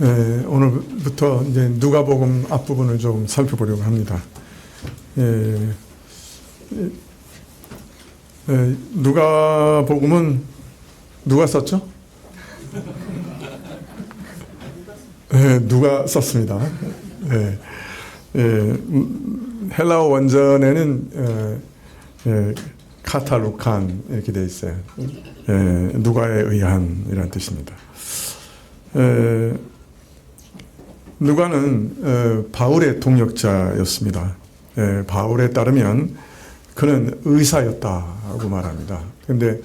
오늘부터 이제 누가복음 앞부분을 좀 살펴보려고 합니다. 누가복음은 누가 썼죠? 누가 썼습니다. 헬라어 원전에는 카타루칸 이렇게 되어 있어요. 누가에 의한이라는 뜻입니다. 누가는 바울의 동역자였습니다. 바울에 따르면 그는 의사였다고 말합니다. 그런데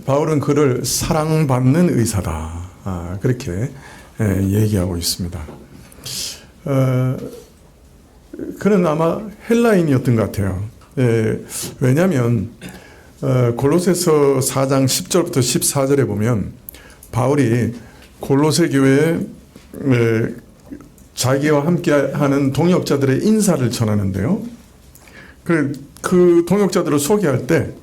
바울은 그를 사랑받는 의사다, 그렇게 얘기하고 있습니다. 그는 아마 헬라인이었던 것 같아요. 왜냐하면 골로새서 4장 10절부터 14절에 보면 바울이 골로새 교회에 자기와 함께하는 동역자들의 인사를 전하는데요. 그 동역자들을 소개할 때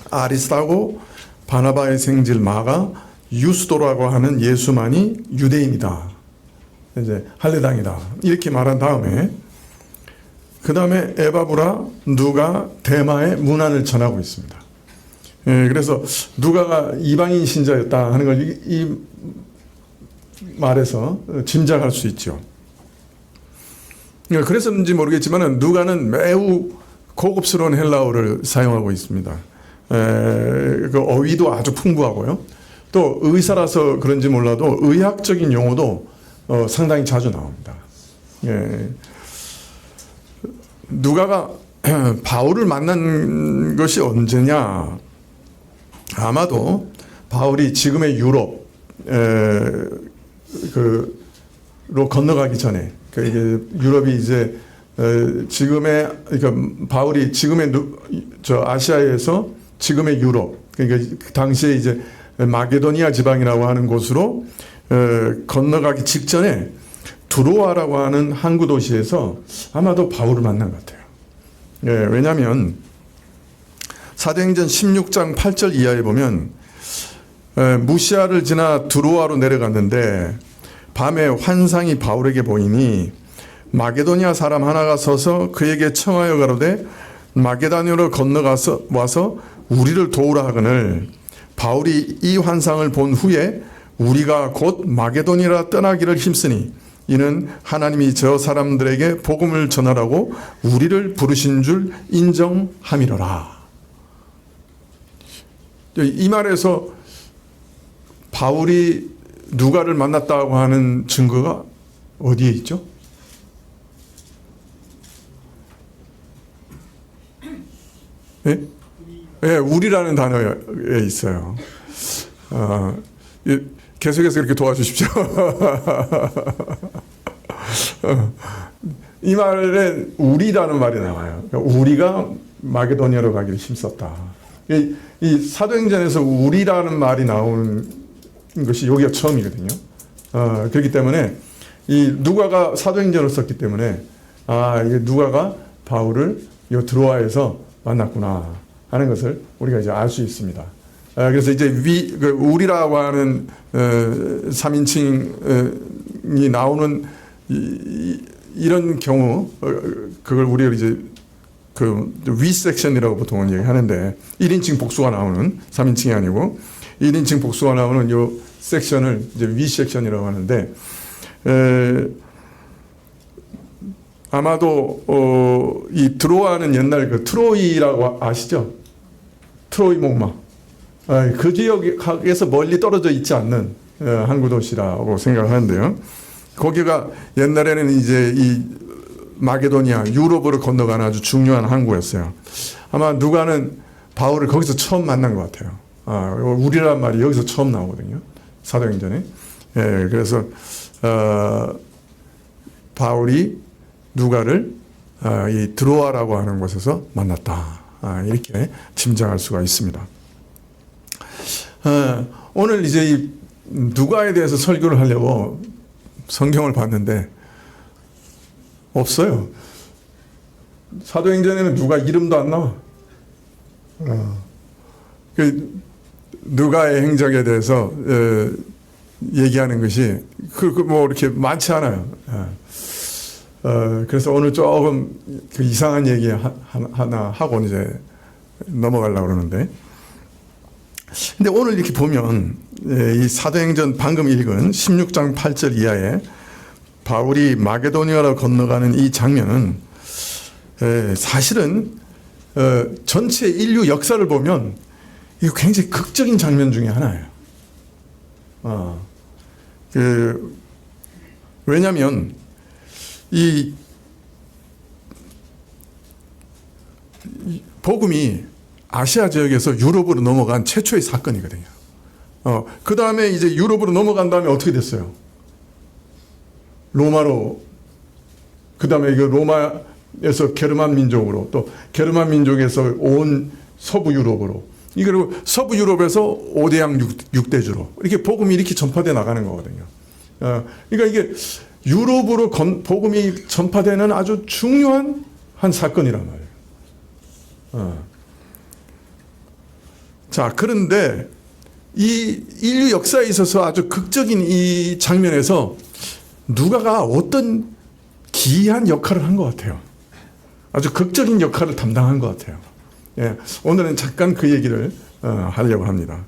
아리스타고 바나바의 생질 마가 유스도라고 하는 예수만이 유대인이다, 이제 할례당이다, 이렇게 말한 다음에 그 다음에 에바브라, 누가, 데마의 문안을 전하고 있습니다. 그래서 누가가 이방인 신자였다 하는 걸 이 말에서 짐작할 수 있죠. 그래서인지 모르겠지만 누가는 매우 고급스러운 헬라어를 사용하고 있습니다. 그 어휘도 아주 풍부하고요. 또 의사라서 그런지 몰라도 의학적인 용어도 상당히 자주 나옵니다. 누가가 바울을 만난 것이 언제냐? 아마도 바울이 지금의 유럽 로 건너가기 전에, 유럽이 이제 지금의, 그러니까 바울이 지금의 아시아에서 지금의 유럽, 그러니까 그 당시에 이제 마게도니아 지방이라고 하는 곳으로 건너가기 직전에 두로아라고 하는 항구 도시에서 아마도 바울을 만난 것 같아요. 왜냐하면 사도행전 16장 8절 이하에 보면 무시아를 지나 두로아로 내려갔는데 밤에 환상이 바울에게 보이니 마게도니아 사람 하나가 서서 그에게 청하여 가로되 마게도니아로 건너가서 와서 우리를 도우라 하거늘 바울이 이 환상을 본 후에 우리가 곧 마게도니아로 떠나기를 힘쓰니 이는 하나님이 저 사람들에게 복음을 전하라고 우리를 부르신 줄 인정함이로라. 이 말에서 바울이 누가를 만났다고 하는 증거가 어디에 있죠? 우리라는 단어에 있어요. 계속해서 이렇게 도와주십시오. 이 말에 우리라는 말이 나와요. 우리가 마게도니아로 가기를 힘썼다. 이 사도행전에서 우리라는 말이 나오는 것이 여기가 처음이거든요. 그렇기 때문에 이 누가가 사도행전을 썼기 때문에 이게 누가가 바울을 이 드로아에서 만났구나 하는 것을 우리가 이제 알 수 있습니다. 그래서 이제 우리라고 하는 3인칭이 나오는 이런 경우, 그걸 우리가 이제 위 섹션이라고 보통은 얘기하는데 1인칭 복수가 나오는, 3인칭이 아니고 1인칭 복수가 나오는 요 섹션을 이제 위 섹션이라고 하는데, 아마도 이 드로아는 옛날 그 트로이라고 아시죠? 트로이 목마. 그 지역에서 멀리 떨어져 있지 않는 항구 도시라고 생각하는데요. 거기가 옛날에는 이제 이 마게도니아, 유럽으로 건너가는 아주 중요한 항구였어요. 아마 누가는 바울을 거기서 처음 만난 것 같아요. 우리란 말이 여기서 처음 나오거든요. 사도행전에. 그래서 바울이 누가를 이 드로아라고 하는 곳에서 만났다, 이렇게 짐작할 수가 있습니다. 오늘 이제 이 누가에 대해서 설교를 하려고 성경을 봤는데 없어요. 사도행전에는 누가 이름도 안 나와. 누가의 행적에 대해서 얘기하는 것이 뭐 이렇게 많지 않아요. 그래서 오늘 조금 그 이상한 얘기 하나 하고 이제 넘어가려고 그러는데, 근데 오늘 이렇게 보면 이 사도행전 방금 읽은 16장 8절 이하에 바울이 마게도니아로 건너가는 이 장면은 사실은 전체 인류 역사를 보면 이거 굉장히 극적인 장면 중에 하나예요. 왜냐하면 이 복음이 아시아 지역에서 유럽으로 넘어간 최초의 사건이거든요. 그 다음에 이제 유럽으로 넘어간 다음에 어떻게 됐어요? 로마로, 그 다음에 이거 로마에서 게르만 민족으로, 또 게르만 민족에서 온 서부 유럽으로, 그리고 서부 유럽에서 5대양 6대주로 이렇게 복음이 이렇게 전파돼 나가는 거거든요. 그러니까 이게 유럽으로 복음이 전파되는 아주 중요한 한 사건이란 말이에요. 자, 그런데 이 인류 역사에 있어서 아주 극적인 이 장면에서 누가가 어떤 기이한 역할을 한 것 같아요. 아주 극적인 역할을 담당한 것 같아요. 예, 오늘은 잠깐 그 얘기를 하려고 합니다.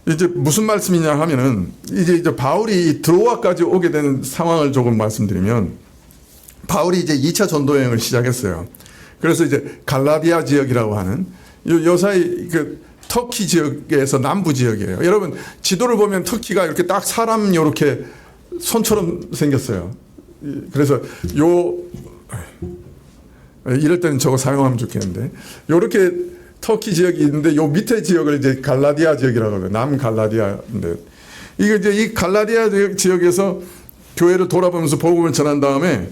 이제 무슨 말씀이냐 하면은 이제 바울이 드로아까지 오게 된 상황을 조금 말씀드리면, 바울이 이제 2차 전도 여행을 시작했어요. 그래서 이제 갈라디아 지역이라고 하는 요사이 그 터키 지역에서 남부 지역이에요. 여러분 지도를 보면 터키가 이렇게 딱 사람 이렇게 손처럼 생겼어요. 그래서 이럴 때는 저거 사용하면 좋겠는데, 요렇게 터키 지역이 있는데 요 밑에 지역을 이제 갈라디아 지역이라고 해요. 남갈라디아인데, 이게 이제 이 갈라디아 지역에서 교회를 돌아보면서 복음을 전한 다음에,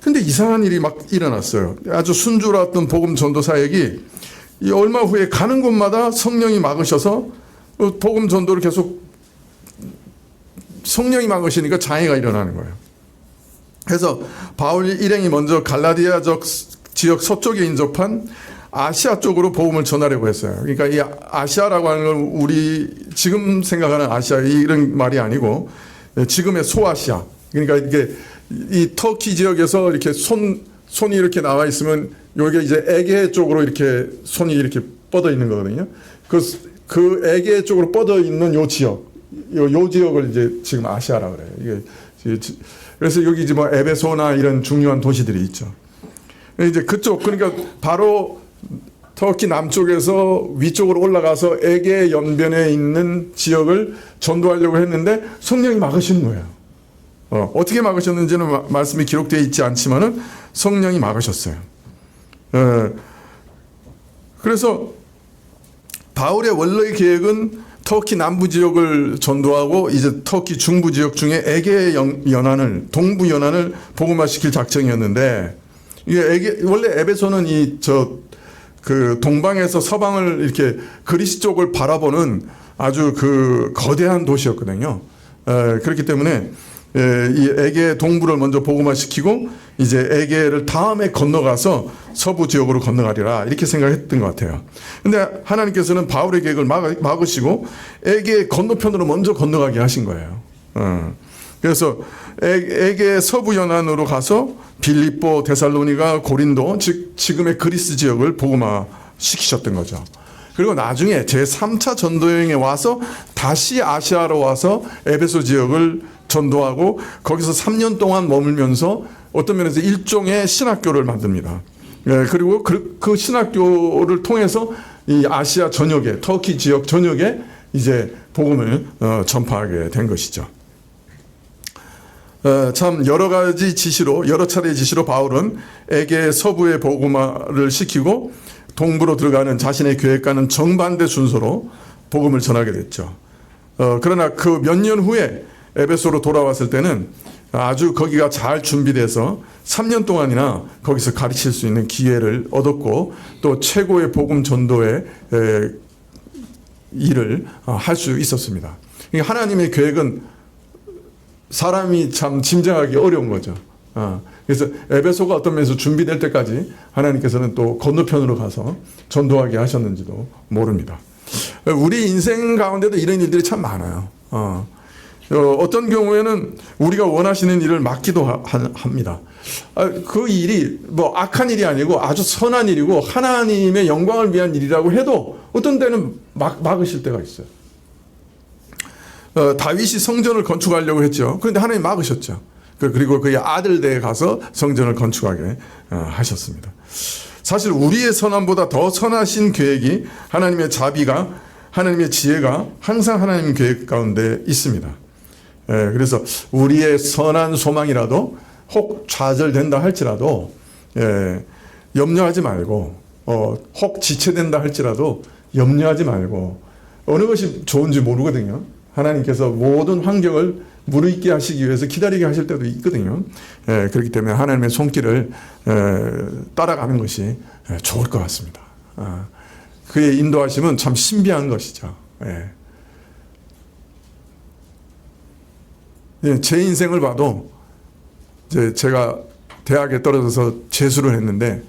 근데 이상한 일이 막 일어났어요. 아주 순조로웠던 복음 전도 사역이 이 얼마 후에 가는 곳마다 성령이 막으셔서 복음 전도를 계속, 성령이 막으시니까 장애가 일어나는 거예요. 그래서 바울 일행이 먼저 갈라디아 지역 서쪽에 인접한 아시아 쪽으로 복음을 전하려고 했어요. 그러니까 이 아시아라고 하는 건 우리 지금 생각하는 아시아 이런 말이 아니고 지금의 소아시아. 그러니까 이게 이 터키 지역에서 이렇게 손이 이렇게 나와 있으면 여기 이제 에게 쪽으로 이렇게 손이 이렇게 뻗어 있는 거거든요. 그 에게 쪽으로 뻗어 있는 요 지역, 요 지역을 이제 지금 아시아라 그래요. 이게 그래서 여기 이제 뭐 에베소나 이런 중요한 도시들이 있죠. 이제 그쪽, 그러니까 바로 터키 남쪽에서 위쪽으로 올라가서 에게 연변에 있는 지역을 전도하려고 했는데 성령이 막으신 거예요. 어떻게 막으셨는지는 말씀이 기록되어 있지 않지만은 성령이 막으셨어요. 그래서 바울의 원래의 계획은 터키 남부 지역을 전도하고 이제 터키 중부 지역 중에 에게 연안을, 동부 연안을 복음화시킬 작정이었는데, 이게 원래 에베소는 그 동방에서 서방을 이렇게 그리스 쪽을 바라보는 아주 그 거대한 도시였거든요. 그렇기 때문에 이 에게 동부를 먼저 복음화시키고 이제 에게를 다음에 건너가서 서부 지역으로 건너가리라 이렇게 생각했던 것 같아요. 근데 하나님께서는 바울의 계획을 막으시고 에게 건너편으로 먼저 건너가게 하신 거예요. 그래서 에게 서부 연안으로 가서 빌립보, 데살로니가, 고린도, 즉 지금의 그리스 지역을 복음화시키셨던 거죠. 그리고 나중에 제3차 전도여행에 와서 다시 아시아로 와서 에베소 지역을 전도하고 거기서 3년 동안 머물면서 어떤 면에서 일종의 신학교를 만듭니다. 그리고 그 신학교를 통해서 이 아시아 전역에, 터키 지역 전역에 이제 복음을 전파하게 된 것이죠. 참 여러 차례 지시로 바울은 에게 서부의 복음화를 시키고 동부로 들어가는 자신의 계획과는 정반대 순서로 복음을 전하게 됐죠. 그러나 그 몇 년 후에 에베소로 돌아왔을 때는 아주 거기가 잘 준비돼서 3년 동안이나 거기서 가르칠 수 있는 기회를 얻었고 또 최고의 복음 전도의 일을 할 수 있었습니다. 하나님의 계획은 사람이 참 짐작하기 어려운 거죠. 그래서 에베소가 어떤 면에서 준비될 때까지 하나님께서는 또 건너편으로 가서 전도하게 하셨는지도 모릅니다. 우리 인생 가운데도 이런 일들이 참 많아요. 어떤 경우에는 우리가 원하시는 일을 막기도 합니다. 그 일이 뭐 악한 일이 아니고 아주 선한 일이고 하나님의 영광을 위한 일이라고 해도 어떤 때는 막으실 때가 있어요. 다윗이 성전을 건축하려고 했죠. 그런데 하나님 막으셨죠. 그리고 그의 아들들에 가서 성전을 건축하게 하셨습니다. 사실 우리의 선함보다 더 선하신 계획이 하나님의 자비가, 하나님의 지혜가 항상 하나님 계획 가운데 있습니다. 그래서 우리의 선한 소망이라도 혹 좌절된다 할지라도 염려하지 말고, 혹 지체된다 할지라도 염려하지 말고, 어느 것이 좋은지 모르거든요. 하나님께서 모든 환경을 무르익게 하시기 위해서 기다리게 하실 때도 있거든요. 그렇기 때문에 하나님의 손길을 따라가는 것이 좋을 것 같습니다. 그의 인도하심은 참 신비한 것이죠. 제 인생을 봐도 제가 대학에 떨어져서 재수를 했는데,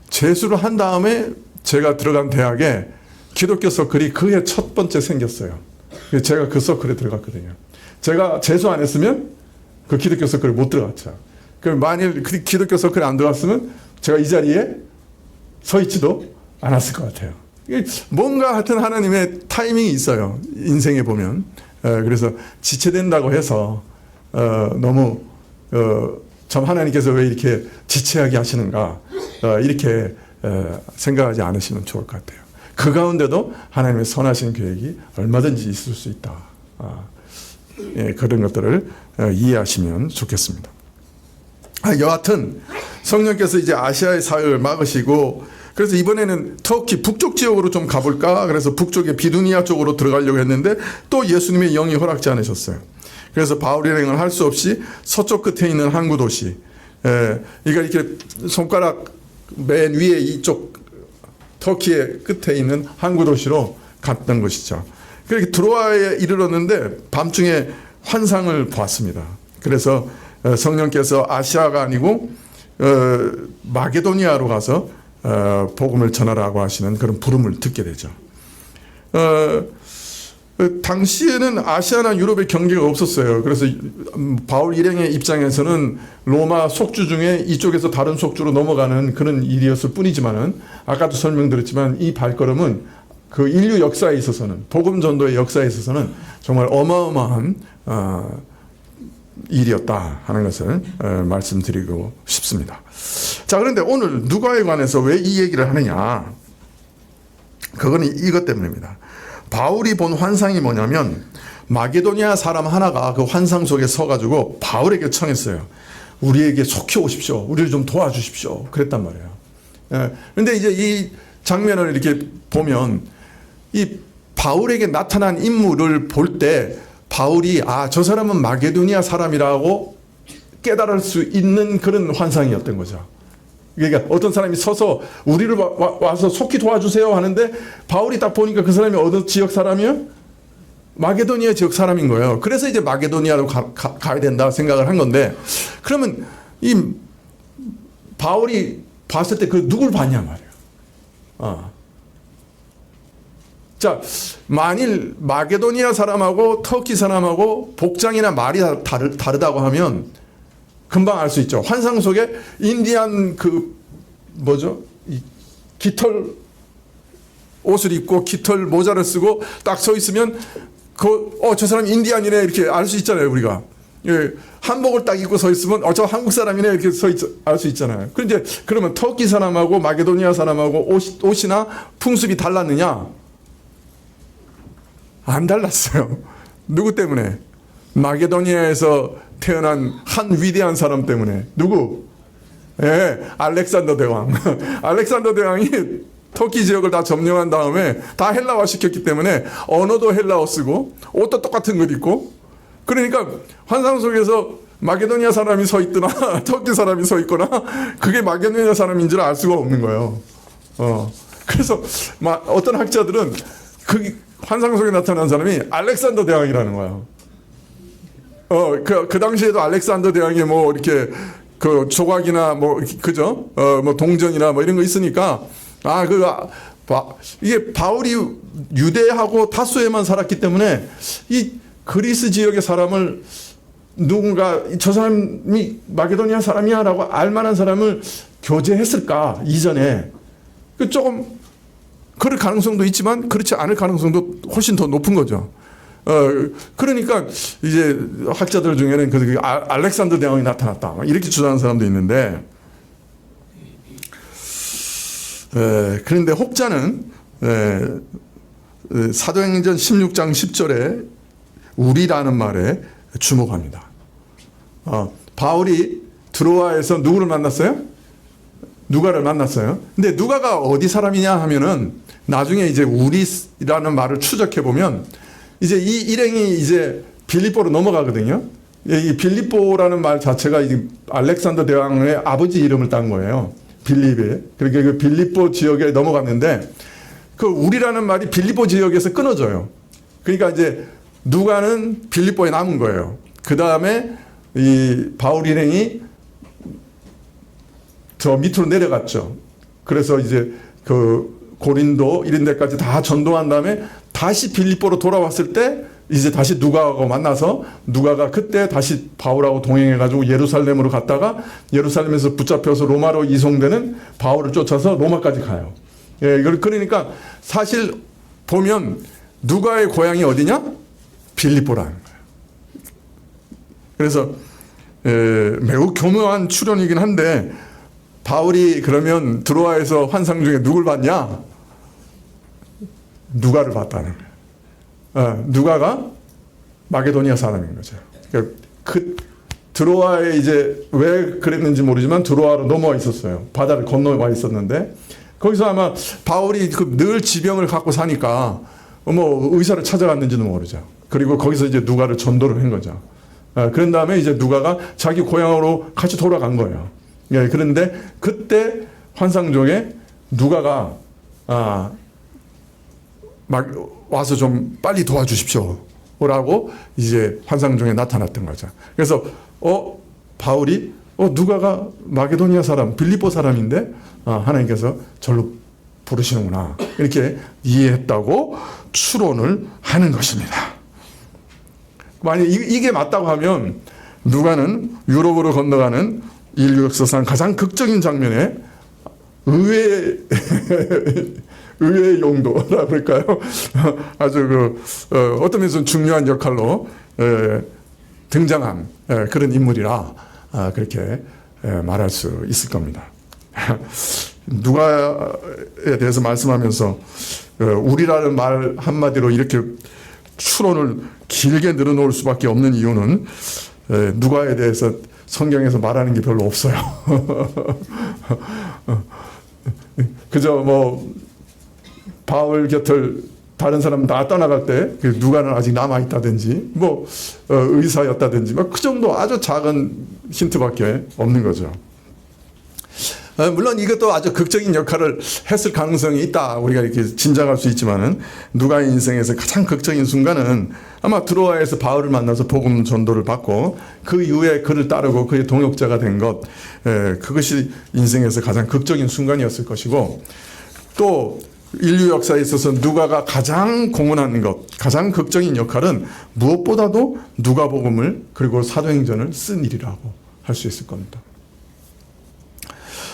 재수를 한 다음에 제가 들어간 대학에 기독교 서클이 그해 첫 번째 생겼어요. 제가 그 서클에 들어갔거든요. 제가 재수 안 했으면 그 기독교 서클에 못 들어갔죠. 만일 그 기독교 서클에 안 들어갔으면 제가 이 자리에 서 있지도 않았을 것 같아요. 뭔가 하여튼 하나님의 타이밍이 있어요. 인생에 보면. 그래서 지체된다고 해서 너무 참 하나님께서 왜 이렇게 지체하게 하시는가 이렇게 생각하지 않으시면 좋을 것 같아요. 그 가운데도 하나님의 선하신 계획이 얼마든지 있을 수 있다. 그런 것들을 이해하시면 좋겠습니다. 여하튼 성령께서 이제 아시아의 사역을 막으시고, 그래서 이번에는 터키 북쪽 지역으로 좀 가볼까? 그래서 북쪽의 비두니아 쪽으로 들어가려고 했는데 또 예수님의 영이 허락지 않으셨어요. 그래서 바울 일행을 할 수 없이 서쪽 끝에 있는 항구 도시, 그러니까 이렇게 손가락 맨 위에 이쪽 터키의 끝에 있는 항구 도시로 갔던 것이죠. 그렇게 드로아에 이르렀는데 밤중에 환상을 보았습니다. 그래서 성령께서 아시아가 아니고 마게도니아로 가서 복음을 전하라고 하시는 그런 부름을 듣게 되죠. 당시에는 아시아나 유럽의 경계가 없었어요. 그래서 바울 일행의 입장에서는 로마 속주 중에 이쪽에서 다른 속주로 넘어가는 그런 일이었을 뿐이지만은, 아까도 설명드렸지만 이 발걸음은 그 인류 역사에 있어서는, 복음 전도의 역사에 있어서는 정말 어마어마한 일이었다 하는 것을 말씀드리고 싶습니다. 자, 그런데 오늘 누가에 관해서 왜 이 얘기를 하느냐? 그거는 이것 때문입니다. 바울이 본 환상이 뭐냐면, 마게도니아 사람 하나가 그 환상 속에 서가지고 바울에게 청했어요. 우리에게 속히 오십시오. 우리를 좀 도와주십시오. 그랬단 말이에요. 그런데 이제 이 장면을 이렇게 보면, 이 바울에게 나타난 인물을 볼 때 바울이 저 사람은 마게도니아 사람이라고 깨달을 수 있는 그런 환상이었던 거죠. 그러니까 어떤 사람이 서서 우리를 와서 속히 도와주세요 하는데, 바울이 딱 보니까 그 사람이 어느 지역 사람이요? 마게도니아 지역 사람인 거예요. 그래서 이제 마게도니아로 가야 된다 생각을 한 건데, 그러면 이 바울이 봤을 때 그 누굴 봤냐 말이에요. 자, 만일 마게도니아 사람하고 터키 사람하고 복장이나 말이 다르다고 하면 금방 알 수 있죠. 환상 속에 인디안 이 깃털 옷을 입고 깃털 모자를 쓰고 딱 서 있으면 저 사람 인디안이네 이렇게 알 수 있잖아요, 우리가. 한복을 딱 입고 서 있으면 저 한국 사람이네 이렇게 알 수 있잖아요. 그런데 그러면 터키 사람하고 마게도니아 사람하고 옷이나 풍습이 달랐느냐? 안 달랐어요. 누구 때문에? 마게도니아에서 태어난 한 위대한 사람 때문에. 누구? 알렉산더 대왕. 알렉산더 대왕이 터키 지역을 다 점령한 다음에 다 헬라화 시켰기 때문에 언어도 헬라어 쓰고 옷도 똑같은 것 입고, 그러니까 환상 속에서 마게도니아 사람이 서 있거나 터키 사람이 서 있거나 그게 마게도니아 사람인 줄 알 수가 없는 거예요. 그래서 어떤 학자들은 그 환상 속에 나타난 사람이 알렉산더 대왕이라는 거예요. 그 당시에도 알렉산더 대왕이 이렇게 조각이나 그죠? 동전이나 이런 거 있으니까, 이게 바울이 유대하고 타소에만 살았기 때문에 이 그리스 지역의 사람을 누군가 저 사람이 마게도니아 사람이야 라고 알만한 사람을 교제했을까 이전에 조금 그럴 가능성도 있지만 그렇지 않을 가능성도 훨씬 더 높은 거죠. 그러니까 이제 학자들 중에는 그 알렉산더 대왕이 나타났다 이렇게 주장하는 사람도 있는데, 그런데 혹자는 사도행전 16장 10절에 우리라는 말에 주목합니다. 바울이 드로아에서 누구를 만났어요? 누가를 만났어요. 근데 누가가 어디 사람이냐 하면은 나중에 이제 우리라는 말을 추적해 보면 이제 이 일행이 이제 빌립보로 넘어가거든요. 이 빌립보라는 말 자체가 이 알렉산더 대왕의 아버지 이름을 딴 거예요. 빌립에. 그러니까 그 빌립보 지역에 넘어갔는데 그 우리라는 말이 빌립보 지역에서 끊어져요. 그러니까 이제 누가는 빌립보에 남은 거예요. 그 다음에 이 바울 일행이 저 밑으로 내려갔죠. 그래서 이제 그 고린도 이런 데까지 다 전도한 다음에 다시 빌립보로 돌아왔을 때 이제 다시 누가하고 만나서 누가가 그때 다시 바울하고 동행해가지고 예루살렘으로 갔다가 예루살렘에서 붙잡혀서 로마로 이송되는 바울을 쫓아서 로마까지 가요. 예, 그러니까 사실 보면 누가의 고향이 어디냐? 빌립보라는 거예요. 그래서 매우 교묘한 추론이긴 한데 바울이 그러면 드로아에서 환상 중에 누굴 봤냐? 누가를 봤다는 거예요. 누가가 마게도니아 사람인 거죠. 그 드로아에 이제 왜 그랬는지 모르지만 드로아로 넘어와 있었어요. 바다를 건너와 있었는데 거기서 아마 바울이 늘 지병을 갖고 사니까 뭐 의사를 찾아갔는지는 모르죠. 그리고 거기서 이제 누가를 전도를 한 거죠. 그런 다음에 이제 누가가 자기 고향으로 같이 돌아간 거예요. 예, 그런데 그때 환상 중에 누가가 막 와서 좀 빨리 도와주십시오 라고 이제 환상 중에 나타났던 거죠. 그래서 바울이 누가가 마게도니아 사람 빌립보 사람인데 하나님께서 절로 부르시는구나 이렇게 이해했다고 추론을 하는 것입니다. 만약 이게 맞다고 하면 누가는 유럽으로 건너가는 인류 역사상 가장 극적인 장면에 의외의 용도라 그럴까요? 아주 어떤 면에서는 중요한 역할로 등장한 그런 인물이라 그렇게 말할 수 있을 겁니다. 누가에 대해서 말씀하면서 우리라는 말 한마디로 이렇게 추론을 길게 늘어놓을 수밖에 없는 이유는 누가에 대해서 성경에서 말하는 게 별로 없어요. 그저 뭐 바울 곁을 다른 사람 다 떠나갈 때 누가는 아직 남아 있다든지 뭐 의사였다든지 뭐 그 정도 아주 작은 힌트밖에 없는 거죠. 물론 이것도 아주 극적인 역할을 했을 가능성이 있다 우리가 이렇게 짐작할 수 있지만은 누가의 인생에서 가장 극적인 순간은 아마 드로아에서 바울을 만나서 복음 전도를 받고 그 이후에 그를 따르고 그의 동역자가 된 것, 그것이 인생에서 가장 극적인 순간이었을 것이고, 또 인류 역사에 있어서 누가가 가장 공헌하는 것, 가장 극적인 역할은 무엇보다도 누가복음을 그리고 사도행전을 쓴 일이라고 할 수 있을 겁니다.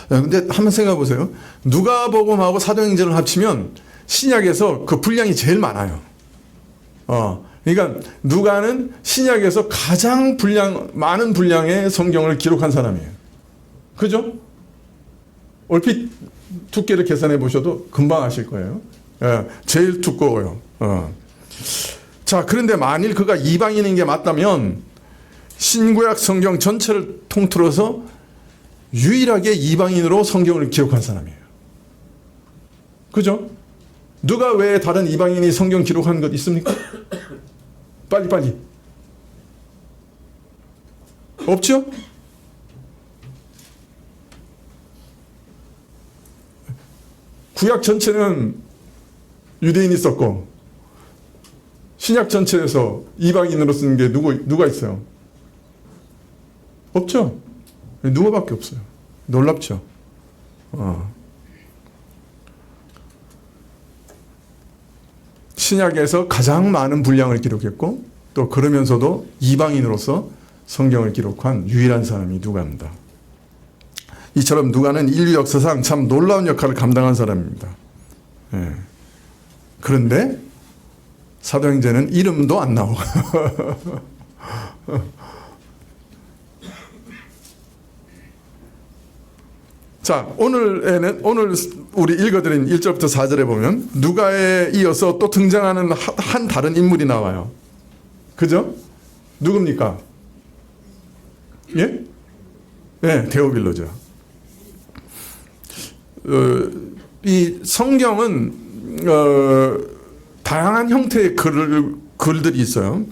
근데 한번 생각해 보세요. 누가복음하고 사도행전을 합치면 신약에서 그 분량이 제일 많아요. 그러니까 누가는 신약에서 가장 많은 분량의 성경을 기록한 사람이에요. 그죠? 얼핏 두께를 계산해 보셔도 금방 아실 거예요. 제일 두꺼워요. 자, 그런데 만일 그가 이방인인 게 맞다면 신구약 성경 전체를 통틀어서 유일하게 이방인으로 성경을 기록한 사람이에요. 그죠? 누가 외에 다른 이방인이 성경 기록한 것 있습니까? 빨리. 없죠? 구약 전체는 유대인이 썼고 신약 전체에서 이방인으로 쓴 게 누가 있어요? 없죠? 누가밖에 없어요. 놀랍죠? 신약에서 가장 많은 분량을 기록했고 또 그러면서도 이방인으로서 성경을 기록한 유일한 사람이 누가입니다. 이처럼 누가는 인류 역사상 참 놀라운 역할을 감당한 사람입니다. 예. 그런데 사도행전은 이름도 안 나오고 자, 오늘 우리 읽어드린 1절부터 4절에 보면 누가에 이어서 또 등장하는 한 다른 인물이 나와요. 그죠? 누굽니까? 예? 네, 데오빌로죠. 이 성경은 다양한 형태의 글들이 있어요.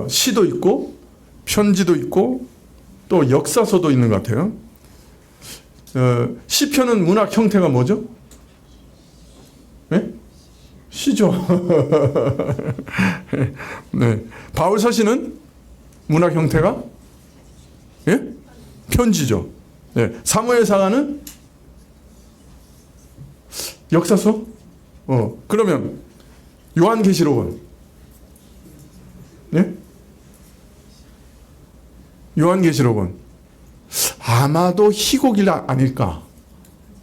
시도 있고 편지도 있고 또 역사서도 있는 것 같아요. 시편은 문학 형태가 뭐죠? 네? 시죠. 네. 바울 서신은 문학 형태가 예? 편지죠. 네. 사무엘 사가는 역사서? 그러면 요한계시록은? 네? 요한계시록은 아마도 희곡일 아닐까?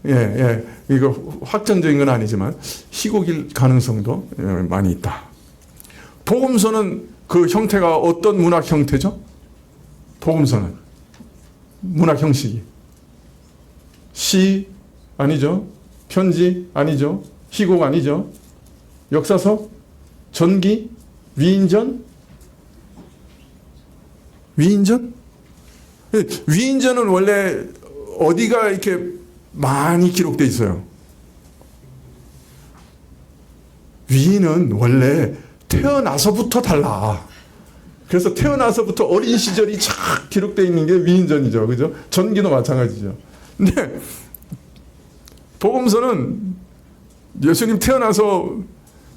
예. 이거 확정적인 건 아니지만 희곡일 가능성도 많이 있다. 복음서는 그 형태가 어떤 문학 형태죠? 복음서는 문학 형식이 시 아니죠? 편지 아니죠? 희곡 아니죠? 역사서? 전기? 위인전? 위인전? 위인전은 원래 어디가 이렇게 많이 기록되어 있어요? 위인은 원래 태어나서부터 달라. 그래서 태어나서부터 어린 시절이 쫙 기록되어 있는 게 위인전이죠. 그죠? 전기도 마찬가지죠. 근데 복음서는 예수님 태어나서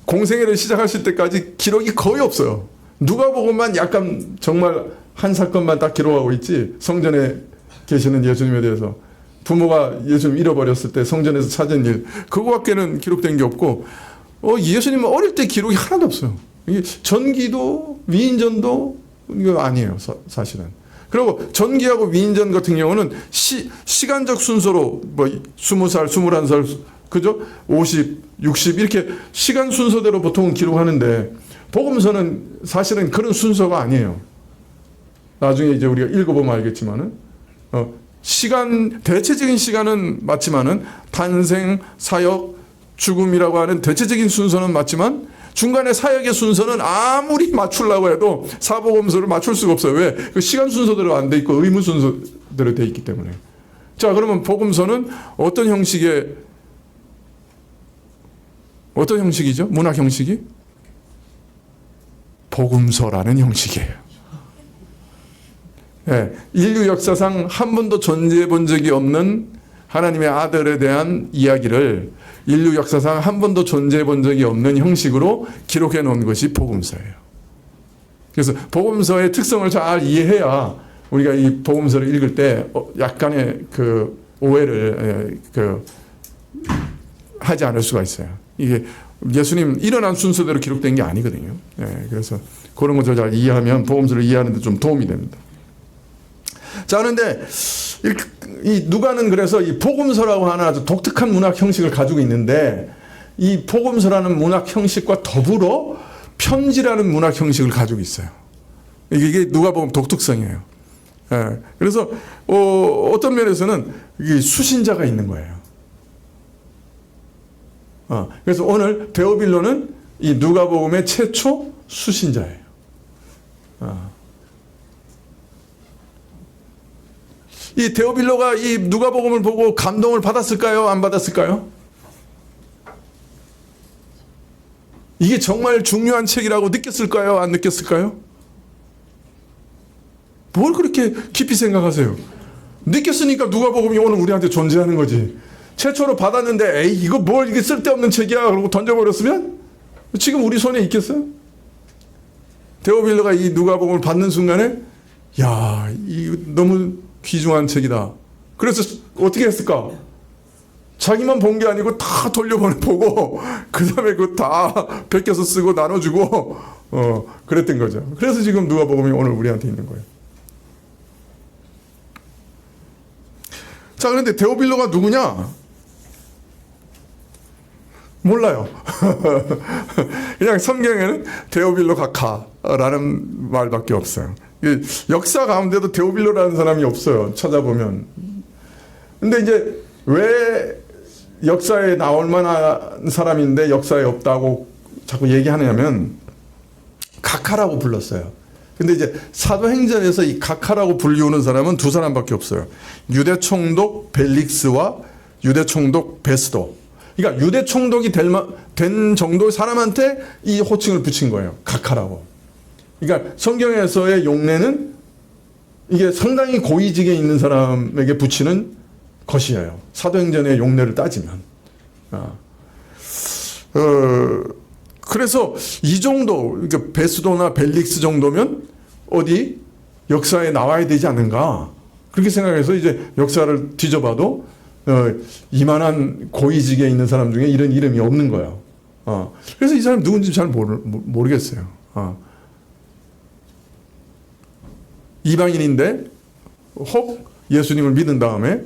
공생애를 시작하실 때까지 기록이 거의 없어요. 누가복음만 약간 정말 한 사건만 딱 기록하고 있지, 성전에 계시는 예수님에 대해서 부모가 예수님 잃어버렸을 때 성전에서 찾은 일, 그거밖에는 기록된 게 없고, 예수님은 어릴 때 기록이 하나도 없어요. 이게 전기도 위인전도 이거 아니에요, 사실은. 그리고 전기하고 위인전 같은 경우는 시간적 순서로 뭐 20살, 21살, 그죠? 50, 60 이렇게 시간 순서대로 보통은 기록하는데 복음서는 사실은 그런 순서가 아니에요. 나중에 이제 우리가 읽어보면 알겠지만은 대체적인 시간은 맞지만은 탄생, 사역, 죽음이라고 하는 대체적인 순서는 맞지만 중간에 사역의 순서는 아무리 맞추려고 해도 사복음서를 맞출 수가 없어요. 왜? 그 시간 순서대로 안 돼 있고 의무 순서대로 돼 있기 때문에. 자, 그러면 복음서는 어떤 형식이죠? 문학 형식이? 복음서라는 형식이에요. 네, 인류 역사상 한 번도 존재해 본 적이 없는 하나님의 아들에 대한 이야기를 인류 역사상 한 번도 존재해 본 적이 없는 형식으로 기록해 놓은 것이 복음서예요. 그래서 복음서의 특성을 잘 이해해야 우리가 이 복음서를 읽을 때 약간의 그 오해를 하지 않을 수가 있어요. 이게 예수님 일어난 순서대로 기록된 게 아니거든요. 네, 그래서 그런 것을 잘 이해하면 복음서를 이해하는 데 좀 도움이 됩니다. 자, 그런데 이 누가는 그래서 이 복음서라고 하는 아주 독특한 문학 형식을 가지고 있는데 이 복음서라는 문학 형식과 더불어 편지라는 문학 형식을 가지고 있어요. 이게 누가복음 독특성이에요. 예, 그래서 어떤 면에서는 이게 수신자가 있는 거예요. 그래서 오늘 데오빌로는 이 누가복음의 최초 수신자예요. 이 데오빌로가 이 누가복음을 보고 감동을 받았을까요? 안 받았을까요? 이게 정말 중요한 책이라고 느꼈을까요? 안 느꼈을까요? 뭘 그렇게 깊이 생각하세요? 느꼈으니까 누가복음이 오늘 우리한테 존재하는 거지. 최초로 받았는데 에이 이거 뭘 이게 쓸데없는 책이야 그러고 던져버렸으면 지금 우리 손에 있겠어요? 데오빌로가 이 누가복음을 받는 순간에 야 이거 너무 귀중한 책이다. 그래서 어떻게 했을까? 자기만 본 게 아니고 다 돌려보고 그 다음에 그거 다 베껴서 쓰고 나눠주고 그랬던 거죠. 그래서 지금 누가복음이 오늘 우리한테 있는 거예요. 자, 그런데 데오빌로가 누구냐? 몰라요. 그냥 성경에는 데오빌로 각하라는 말밖에 없어요. 역사 가운데도 데오빌로라는 사람이 없어요. 찾아보면. 근데 이제 왜 역사에 나올 만한 사람인데 역사에 없다고 자꾸 얘기하냐면 각하라고 불렀어요. 근데 이제 사도행전에서 이 각하라고 불리우는 사람은 두 사람밖에 없어요. 유대 총독 벨릭스와 유대 총독 베스도. 그러니까 유대 총독이 된 정도의 사람한테 이 호칭을 붙인 거예요. 각하라고. 그러니까 성경에서의 용례는 이게 상당히 고위직에 있는 사람에게 붙이는 것이에요. 사도행전의 용례를 따지면. 그래서 이 정도, 그러니까 베스도나 벨릭스 정도면 어디 역사에 나와야 되지 않는가. 그렇게 생각해서 이제 역사를 뒤져봐도 이만한 고위직에 있는 사람 중에 이런 이름이 없는 거예요. 그래서 이 사람 누군지 잘 모르겠어요. 이방인인데 혹 예수님을 믿은 다음에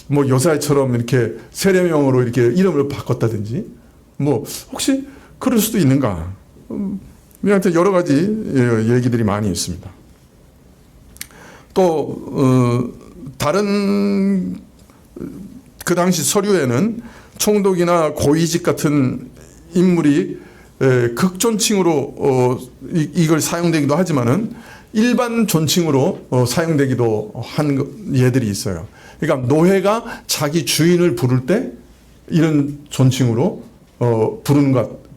뭐 요사이처럼 이렇게 세례명으로 이렇게 이름을 바꿨다든지 뭐 혹시 그럴 수도 있는가. 하여튼 여러 가지 얘기들이 많이 있습니다. 또 다른 그 당시 서류에는 총독이나 고위직 같은 인물이 극존칭으로 이걸 사용되기도 하지만은 일반 존칭으로 사용되기도 한 예들이 있어요. 그러니까 노예가 자기 주인을 부를 때 이런 존칭으로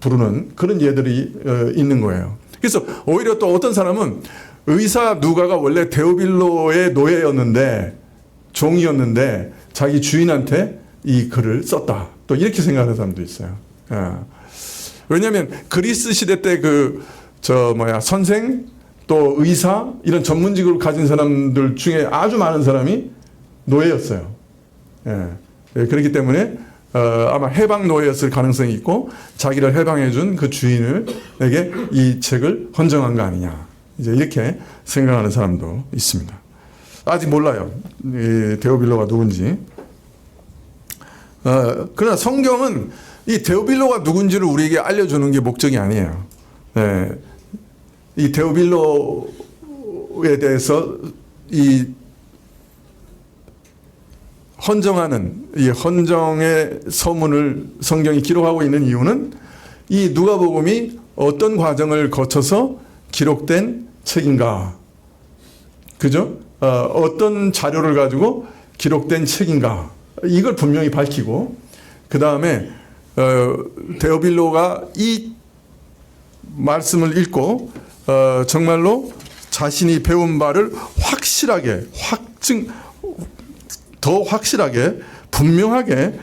부르는 그런 예들이 있는 거예요. 그래서 오히려 또 어떤 사람은 의사 누가가 원래 데오빌로의 노예였는데 종이었는데 자기 주인한테 이 글을 썼다. 또 이렇게 생각하는 사람도 있어요. 왜냐하면 그리스 시대 때 선생 또 의사 이런 전문직을 가진 사람들 중에 아주 많은 사람이 노예였어요. 그렇기 때문에 아마 해방 노예였을 가능성이 있고 자기를 해방해준 그 주인에게 이 책을 헌정한 거 아니냐. 이제 이렇게 생각하는 사람도 있습니다. 아직 몰라요. 이 데오빌로가 누군지. 그러나 성경은 이 데오빌로가 누군지를 우리에게 알려주는 게 목적이 아니에요. 이 데오빌로에 대해서 이 헌정하는 이 헌정의 서문을 성경이 기록하고 있는 이유는 이 누가복음이 어떤 과정을 거쳐서 기록된 책인가, 그죠? 어떤 자료를 가지고 기록된 책인가 이걸 분명히 밝히고 그 다음에 데오빌로가 이 말씀을 읽고 정말로 자신이 배운 바를 확실하게 더 확실하게 분명하게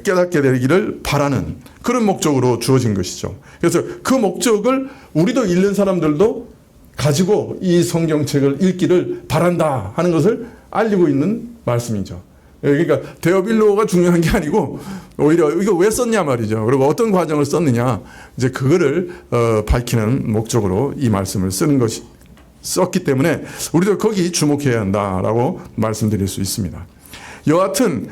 깨닫게 되기를 바라는 그런 목적으로 주어진 것이죠. 그래서 그 목적을 우리도 읽는 사람들도 가지고 이 성경책을 읽기를 바란다 하는 것을 알리고 있는 말씀이죠. 그러니까 데오빌로가 중요한 게 아니고 오히려 이거 왜 썼냐 말이죠. 그리고 어떤 과정을 썼느냐 이제 그거를 밝히는 목적으로 이 말씀을 쓰는 것이 썼기 때문에 우리도 거기 주목해야 한다라고 말씀드릴 수 있습니다. 여하튼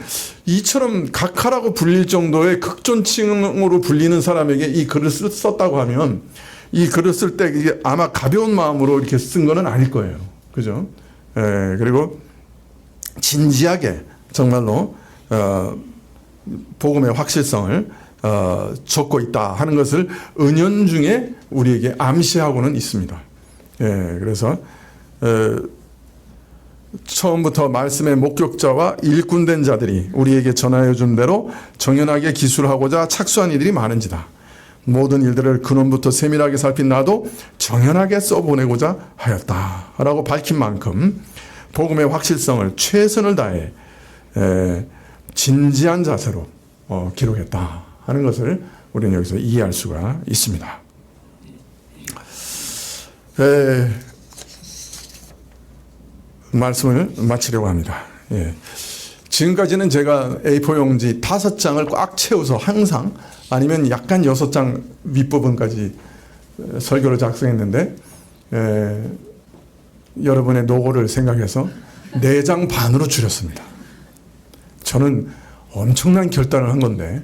이처럼 각하라고 불릴 정도의 극존칭으로 불리는 사람에게 이 글을 썼다고 하면 이 글을 쓸 때 이게 아마 가벼운 마음으로 이렇게 쓴 거는 아닐 거예요. 그죠? 그리고 진지하게 정말로 복음의 확실성을 적고 있다 하는 것을 은연중에 우리에게 암시하고는 있습니다. 그래서 처음부터 말씀의 목격자와 일꾼된 자들이 우리에게 전하여 준 대로 정연하게 기술하고자 착수한 이들이 많은지다. 모든 일들을 근원부터 세밀하게 살핀 나도 정연하게 써보내고자 하였다 라고 밝힌 만큼 복음의 확실성을 최선을 다해 진지한 자세로 기록했다 하는 것을 우리는 여기서 이해할 수가 있습니다. 말씀을 마치려고 합니다. 지금까지는 제가 A4 용지 5장을 꽉 채워서 항상 아니면 약간 6장 윗부분까지 설교를 작성했는데 여러분의 노고를 생각해서 4장 반으로 줄였습니다. 저는 엄청난 결단을 한 건데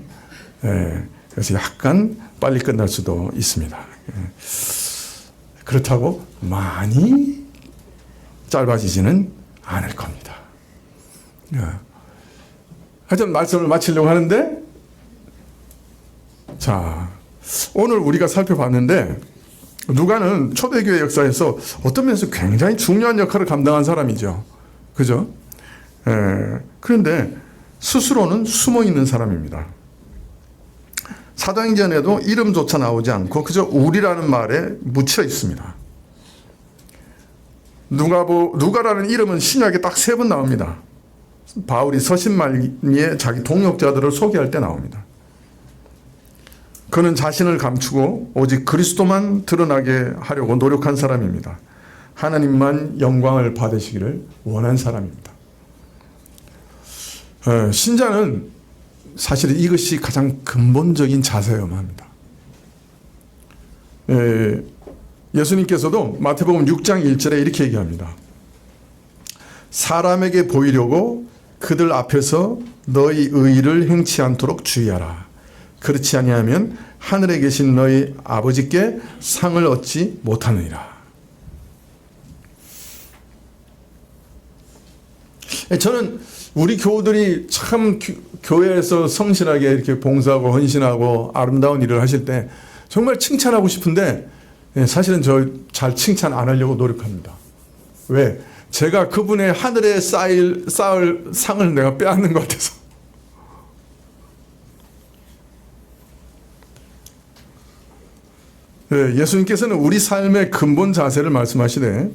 그래서 약간 빨리 끝날 수도 있습니다. 그렇다고 많이 짧아지지는 않을 겁니다. 하여튼 말씀을 마치려고 하는데, 자, 오늘 우리가 살펴봤는데 누가는 초대교회 역사에서 어떤 면에서 굉장히 중요한 역할을 감당한 사람이죠. 그죠? 그런데 스스로는 숨어 있는 사람입니다. 사도행전에도 이름조차 나오지 않고 그저 우리라는 말에 묻혀 있습니다. 누가라는 이름은 신약에 딱 3번 나옵니다. 바울이 서신말미에 자기 동역자들을 소개할 때 나옵니다. 그는 자신을 감추고 오직 그리스도만 드러나게 하려고 노력한 사람입니다. 하나님만 영광을 받으시기를 원한 사람입니다. 신자는 사실 이것이 가장 근본적인 자세여야만 합니다. 예수님께서도 마태복음 6장 1절에 이렇게 얘기합니다. 사람에게 보이려고 그들 앞에서 너희 의의를 행치 않도록 주의하라. 그렇지 아니하면 하늘에 계신 너희 아버지께 상을 얻지 못하느니라. 저는 우리 교우들이 참 교회에서 성실하게 이렇게 봉사하고 헌신하고 아름다운 일을 하실 때 정말 칭찬하고 싶은데 사실은 저 잘 칭찬 안 하려고 노력합니다. 왜? 제가 그분의 하늘에 쌓을 상을 내가 빼앗는 것 같아서. 예수님께서는 우리 삶의 근본 자세를 말씀하시되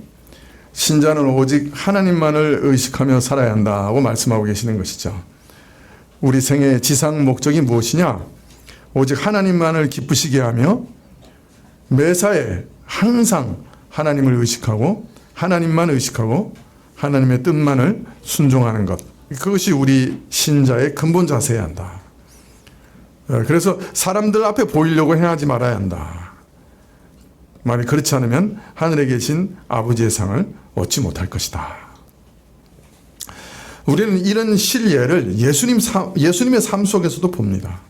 신자는 오직 하나님만을 의식하며 살아야 한다고 말씀하고 계시는 것이죠. 우리 생애의 지상 목적이 무엇이냐? 오직 하나님만을 기쁘시게 하며 매사에 항상 하나님을 의식하고 하나님만 의식하고 하나님의 뜻만을 순종하는 것. 그것이 우리 신자의 근본 자세여야 한다. 그래서 사람들 앞에 보이려고 행하지 말아야 한다. 만약 그렇지 않으면 하늘에 계신 아버지의 상을 얻지 못할 것이다. 우리는 이런 실예를 예수님의 삶 속에서도 봅니다.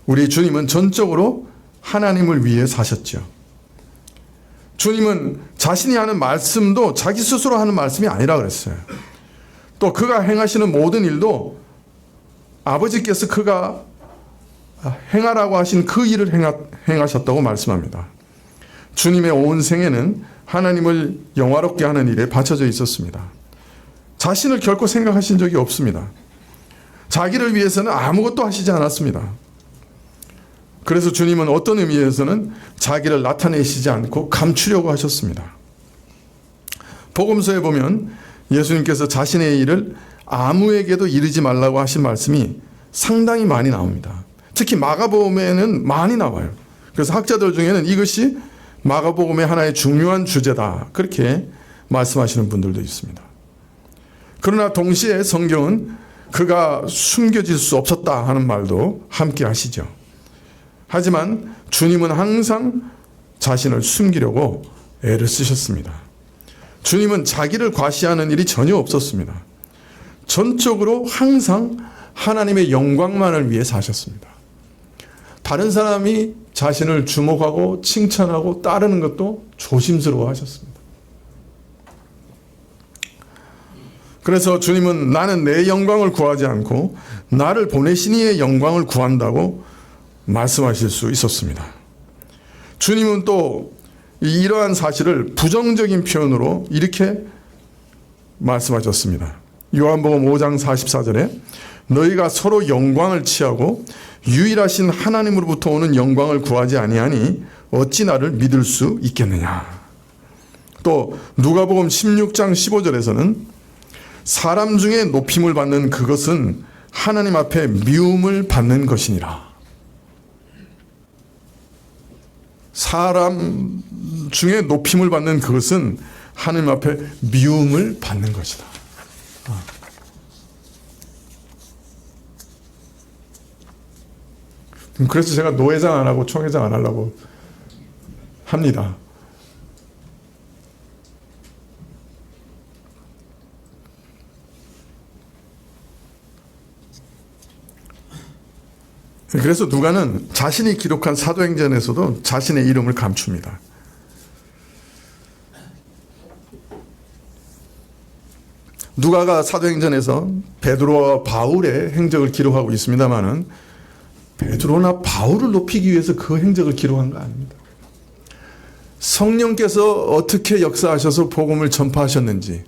우리 주님은 전적으로 하나님을 위해 사셨죠. 주님은 자신이 하는 말씀도 자기 스스로 하는 말씀이 아니라 그랬어요. 또 그가 행하시는 모든 일도 아버지께서 그가 행하라고 하신 그 일을 행하셨다고 말씀합니다. 주님의 온 생애는 하나님을 영화롭게 하는 일에 바쳐져 있었습니다. 자신을 결코 생각하신 적이 없습니다. 자기를 위해서는 아무것도 하시지 않았습니다. 그래서 주님은 어떤 의미에서는 자기를 나타내시지 않고 감추려고 하셨습니다. 복음서에 보면 예수님께서 자신의 일을 아무에게도 이르지 말라고 하신 말씀이 상당히 많이 나옵니다. 특히 마가복음에는 많이 나와요. 그래서 학자들 중에는 이것이 마가복음의 하나의 중요한 주제다, 그렇게 말씀하시는 분들도 있습니다. 그러나 동시에 성경은 그가 숨겨질 수 없었다 하는 말도 함께 하시죠. 하지만 주님은 항상 자신을 숨기려고 애를 쓰셨습니다. 주님은 자기를 과시하는 일이 전혀 없었습니다. 전적으로 항상 하나님의 영광만을 위해 사셨습니다. 다른 사람이 자신을 주목하고 칭찬하고 따르는 것도 조심스러워 하셨습니다. 그래서 주님은 나는 내 영광을 구하지 않고 나를 보내신 이의 영광을 구한다고 말씀하실 수 있었습니다. 주님은 또 이러한 사실을 부정적인 표현으로 이렇게 말씀하셨습니다. 요한복음 5장 44절에 너희가 서로 영광을 취하고 유일하신 하나님으로부터 오는 영광을 구하지 아니하니 어찌 나를 믿을 수 있겠느냐. 또 누가복음 16장 15절에서는 사람 중에 높임을 받는 그것은 하나님 앞에 미움을 받는 것이니라. 사람 중에 높임을 받는 그것은 하나님 앞에 미움을 받는 것이다. 그래서 제가 노회장 안 하고 총회장 안 하려고 합니다. 그래서 누가는 자신이 기록한 사도행전에서도 자신의 이름을 감춥니다. 누가가 사도행전에서 베드로와 바울의 행적을 기록하고 있습니다만은 베드로나 바울을 높이기 위해서 그 행적을 기록한 거 아닙니다. 성령께서 어떻게 역사하셔서 복음을 전파하셨는지,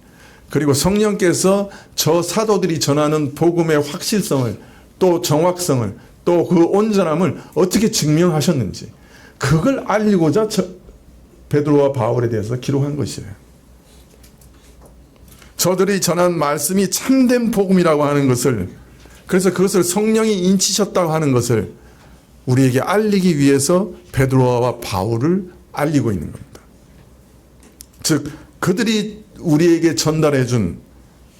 그리고 성령께서 저 사도들이 전하는 복음의 확실성을, 또 정확성을, 또 그 온전함을 어떻게 증명하셨는지, 그걸 알리고자 베드로와 바울에 대해서 기록한 것이에요. 저들이 전한 말씀이 참된 복음이라고 하는 것을, 그래서 그것을 성령이 인치셨다고 하는 것을 우리에게 알리기 위해서 베드로와 바울을 알리고 있는 겁니다. 즉 그들이 우리에게 전달해 준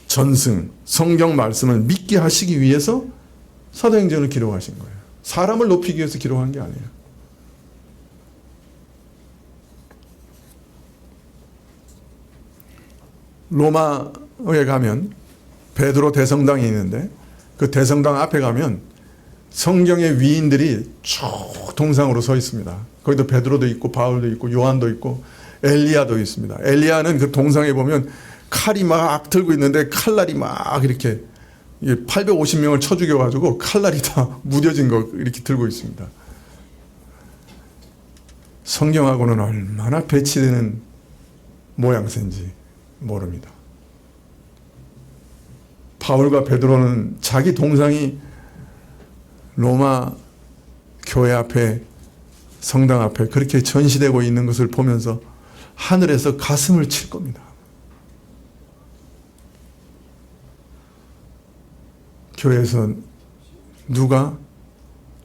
전승, 성경 말씀을 믿게 하시기 위해서 사도행전을 기록하신 거예요. 사람을 높이기 위해서 기록한 게 아니에요. 로마에 가면 베드로 대성당이 있는데 그 대성당 앞에 가면 성경의 위인들이 쭉 동상으로 서 있습니다. 거기도 베드로도 있고 바울도 있고 요한도 있고 엘리야도 있습니다. 엘리야는 그 동상에 보면 칼이 막 들고 있는데 칼날이 막 이렇게 850명을 쳐 죽여가지고 칼날이 다 무뎌진 거 이렇게 들고 있습니다. 성경하고는 얼마나 배치되는 모양새인지 모릅니다. 바울과 베드로는 자기 동상이 로마 교회 앞에, 성당 앞에 그렇게 전시되고 있는 것을 보면서 하늘에서 가슴을 칠 겁니다. 교회에서 누가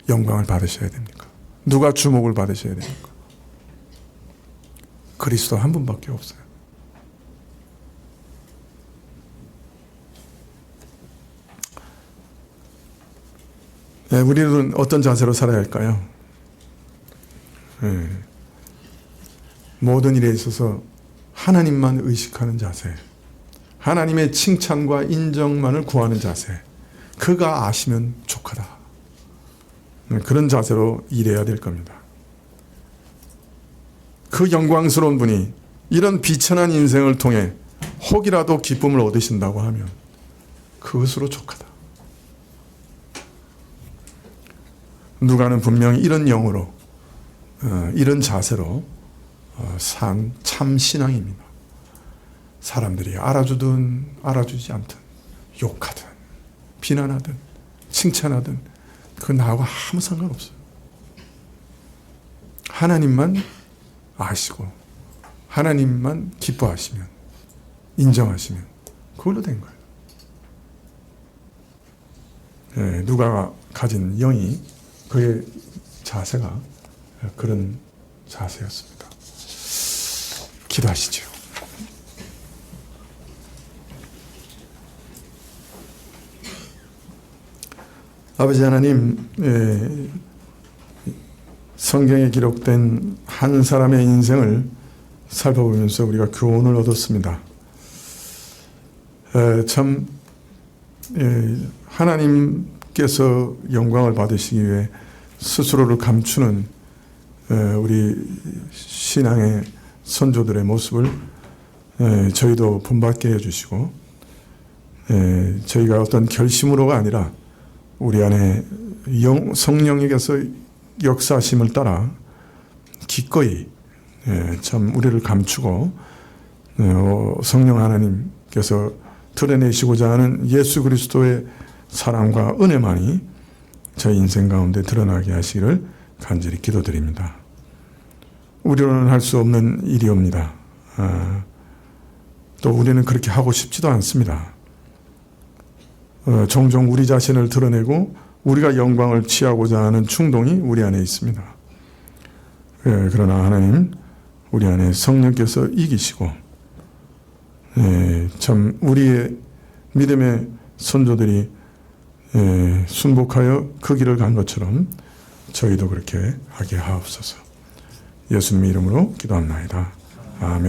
영광을 받으셔야 됩니까? 누가 주목을 받으셔야 됩니까? 그리스도 한 분밖에 없어요. 네, 우리는 어떤 자세로 살아야 할까요? 네. 모든 일에 있어서 하나님만 의식하는 자세, 하나님의 칭찬과 인정만을 구하는 자세, 그가 아시면 족하다. 네, 그런 자세로 일해야 될 겁니다. 그 영광스러운 분이 이런 비천한 인생을 통해 혹이라도 기쁨을 얻으신다고 하면 그것으로 족하다. 누가는 분명히 이런 영으로, 이런 자세로 산 참 신앙입니다. 사람들이 알아주든 알아주지 않든, 욕하든 비난하든 칭찬하든 그건 나하고 아무 상관없어요. 하나님만 아시고 하나님만 기뻐하시면, 인정하시면 그걸로 된 거예요. 네, 누가가 가진 영이, 그의 자세가 그런 자세였습니다. 기도하시죠. 아버지 하나님, 성경에 기록된 한 사람의 인생을 살펴보면서 우리가 교훈을 얻었습니다. 참 하나님께서 영광을 받으시기 위해 스스로를 감추는 우리 신앙의 선조들의 모습을 저희도 본받게 해주시고, 저희가 어떤 결심으로가 아니라 우리 안에 성령에게서 역사심을 따라 기꺼이 참 우리를 감추고 성령 하나님께서 드러내시고자 하는 예수 그리스도의 사랑과 은혜만이 저희 인생 가운데 드러나게 하시기를 간절히 기도드립니다. 우리로는 할 수 없는 일이옵니다. 또 우리는 그렇게 하고 싶지도 않습니다. 종종 우리 자신을 드러내고 우리가 영광을 취하고자 하는 충동이 우리 안에 있습니다. 그러나 하나님, 우리 안에 성령께서 이기시고, 참 우리의 믿음의 선조들이 순복하여 그 길을 간 것처럼 저희도 그렇게 하게 하옵소서. 예수님의 이름으로 기도합나이다. 아멘.